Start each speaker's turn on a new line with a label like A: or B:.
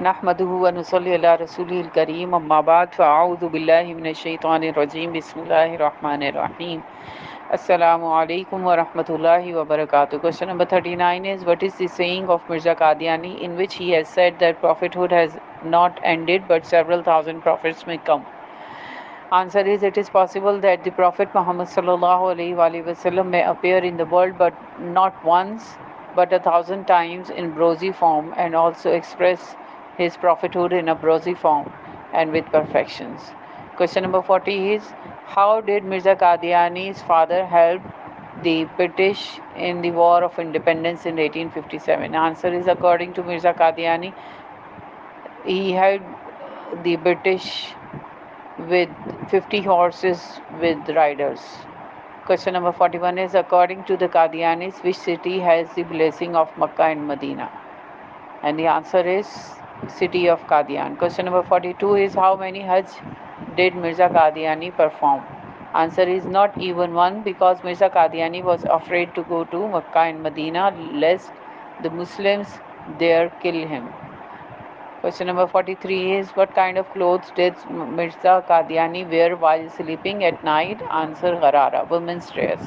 A: नहमदुहु व नुसल्ली अला रसूलिल करीम अम्मा बाद फ़अऊज़ु बिल्लाहि मिनश शैतानिर रजीम बिस्मिल्लाहिर रहमानिर रहीम अस्सलामु अलैकुम व रहमतुल्लाहि व बरकातुहू. Question number 39 is, what is the saying of Mirza Qadiani in which he has said that prophethood has not ended but several thousand prophets may come? Answer is, it is possible that the Prophet Muhammad sallallahu alaihi wasallam may appear in the world but not once but 1,000 times in prosy form, and also express his prophethood in a prosy form and with perfections. Question number 40 is, how did Mirza Qadiani's father help the British in the War of Independence in 1857? Answer is, according to Mirza Qadiani, he helped the British with 50 horses with riders. Question number 41 is, according to the Qadianis, which city has the blessing of Makkah and Medina? And the answer is city of Qadian. Question number 42 is, how many Hajj did Mirza Qadiani perform? Answer is not even one, because Mirza Qadiani was afraid to go to Makkah and Medina lest the Muslims there kill him. Question number 43 is, what kind of clothes did Mirza Qadiani wear while sleeping at night? Answer, gharara, women's dress.